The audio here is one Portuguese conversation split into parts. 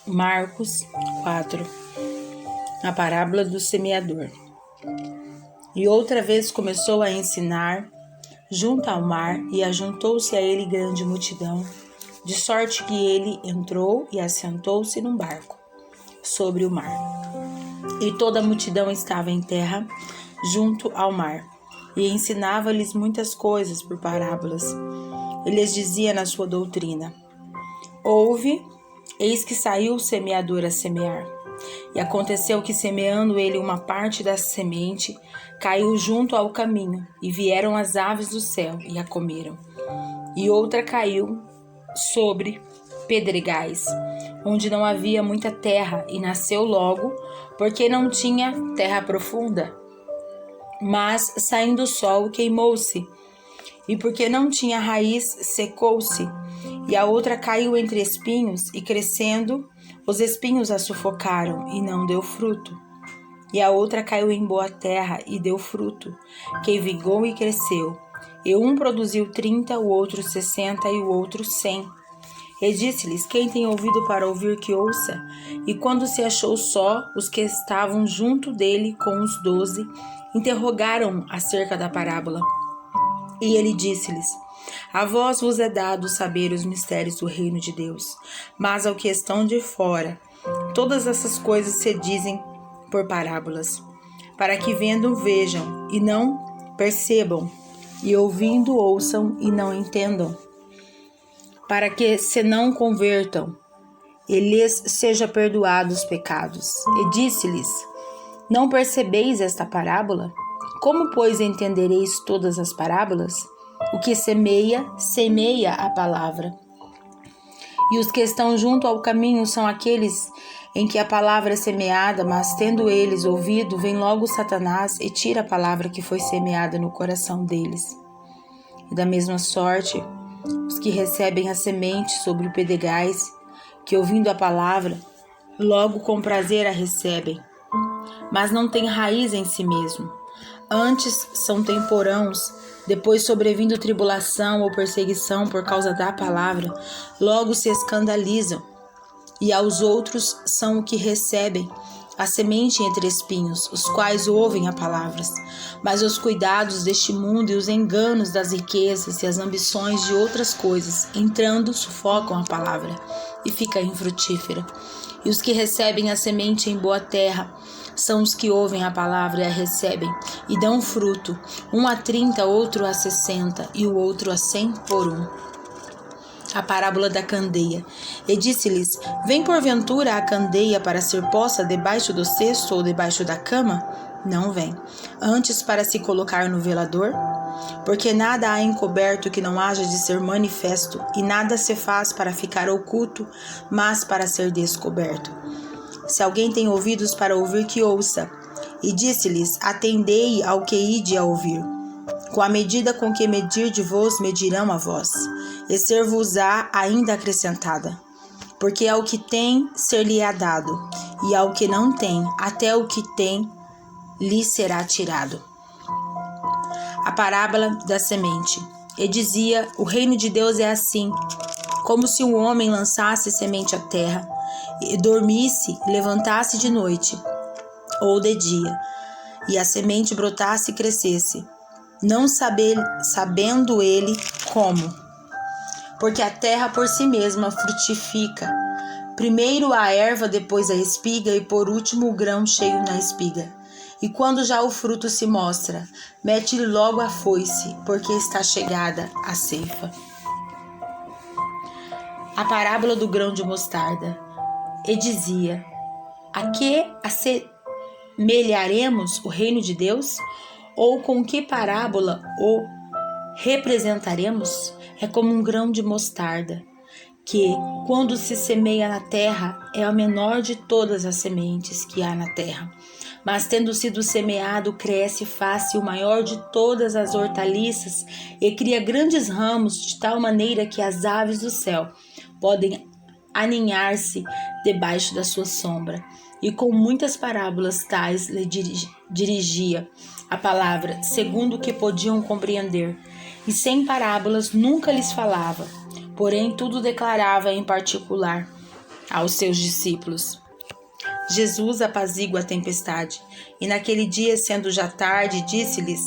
Marcos 4, a parábola do semeador. E outra vez começou a ensinar junto ao mar, e ajuntou-se a ele grande multidão, de sorte que ele entrou e assentou-se num barco sobre o mar. E toda a multidão estava em terra, junto ao mar, e ensinava-lhes muitas coisas por parábolas. Ele lhes dizia na sua doutrina: Ouve, eis que saiu o semeador a semear. E aconteceu que, semeando ele uma parte da semente, caiu junto ao caminho, e vieram as aves do céu e a comeram. E outra caiu sobre pedregais, onde não havia muita terra, e nasceu logo, porque não tinha terra profunda. Mas, saindo o sol, queimou-se, e porque não tinha raiz, secou-se. E a outra caiu entre espinhos, e crescendo, os espinhos a sufocaram, e não deu fruto. E a outra caiu em boa terra, e deu fruto, que vingou e cresceu. E um produziu 30, o outro 60, e o outro 100. E disse-lhes: Quem tem ouvido para ouvir, que ouça. E quando se achou só, os que estavam junto dele com os 12, interrogaram-o acerca da parábola. E ele disse-lhes: A vós vos é dado saber os mistérios do reino de Deus, mas ao que estão de fora, todas essas coisas se dizem por parábolas, para que vendo vejam e não percebam, e ouvindo ouçam e não entendam, para que se não convertam e lhes seja perdoados os pecados. E disse-lhes: Não percebeis esta parábola? Como, pois, entendereis todas as parábolas? O que semeia, semeia a palavra. E os que estão junto ao caminho são aqueles em que a palavra é semeada, mas tendo eles ouvido, vem logo Satanás e tira a palavra que foi semeada no coração deles. E da mesma sorte, os que recebem a semente sobre o pedregais, que ouvindo a palavra, logo com prazer a recebem, mas não têm raiz em si mesmo. Antes são temporãos, depois sobrevindo tribulação ou perseguição por causa da palavra, logo se escandalizam. E aos outros são o que recebem a semente entre espinhos, os quais ouvem a palavra, mas os cuidados deste mundo e os enganos das riquezas e as ambições de outras coisas, entrando, sufocam a palavra e fica infrutífera. E os que recebem a semente em boa terra são os que ouvem a palavra e a recebem, e dão fruto, um a 30, outro a 60, e o outro a 100 por um. A parábola da candeia. E disse-lhes: Vem porventura a candeia para ser posta debaixo do cesto ou debaixo da cama? Não vem. Antes para se colocar no velador? Porque nada há encoberto que não haja de ser manifesto, e nada se faz para ficar oculto, mas para ser descoberto. Se alguém tem ouvidos para ouvir, que ouça. E disse-lhes: Atendei ao que ide a ouvir. Com a medida com que medirdes-vos, medirão a vós, e ser-vos-á ainda acrescentada. Porque ao que tem, ser-lhe-á dado, e ao que não tem, até o que tem, lhe será tirado. A parábola da semente. E dizia: O reino de Deus é assim, como se um homem lançasse semente à terra, e dormisse, levantasse de noite, ou de dia, e a semente brotasse e crescesse, não sabendo ele como, porque a terra por si mesma frutifica, primeiro a erva, depois a espiga, e por último o grão cheio na espiga. E quando já o fruto se mostra, mete-lhe logo a foice, porque está chegada a ceifa. A parábola do grão de mostarda. E dizia: A que assemelharemos o reino de Deus? Ou com que parábola o representaremos? É como um grão de mostarda, que, quando se semeia na terra, é a menor de todas as sementes que há na terra. Mas, tendo sido semeado, cresce e faz-se o maior de todas as hortaliças, e cria grandes ramos, de tal maneira que as aves do céu podem aninhar-se debaixo da sua sombra. E com muitas parábolas tais lhe dirigia a palavra, segundo o que podiam compreender. E sem parábolas nunca lhes falava, porém tudo declarava em particular, aos seus discípulos. Jesus apazigua a tempestade, e naquele dia, sendo já tarde, disse-lhes: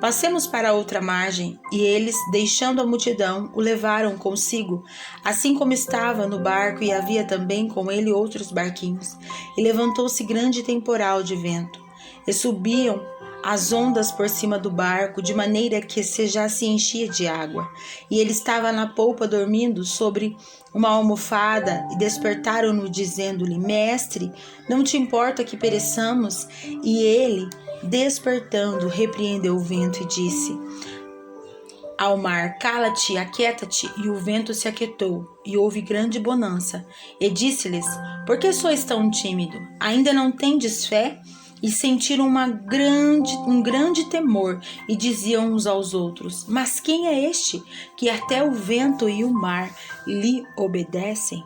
passemos para a outra margem. E eles, deixando a multidão, o levaram consigo, assim como estava no barco, e havia também com ele outros barquinhos. E levantou-se grande temporal de vento, e subiam as ondas por cima do barco, de maneira que já se enchia de água. E ele estava na polpa dormindo sobre uma almofada, e despertaram-no, dizendo-lhe: Mestre, não te importa que pereçamos? E ele, despertando, repreendeu o vento e disse ao mar: cala-te, aquieta-te. E o vento se aquietou, e houve grande bonança. E disse-lhes: por que sois tão tímido? Ainda não tendes fé? E sentiram um grande temor, e diziam uns aos outros: mas quem é este, que até o vento e o mar lhe obedecem?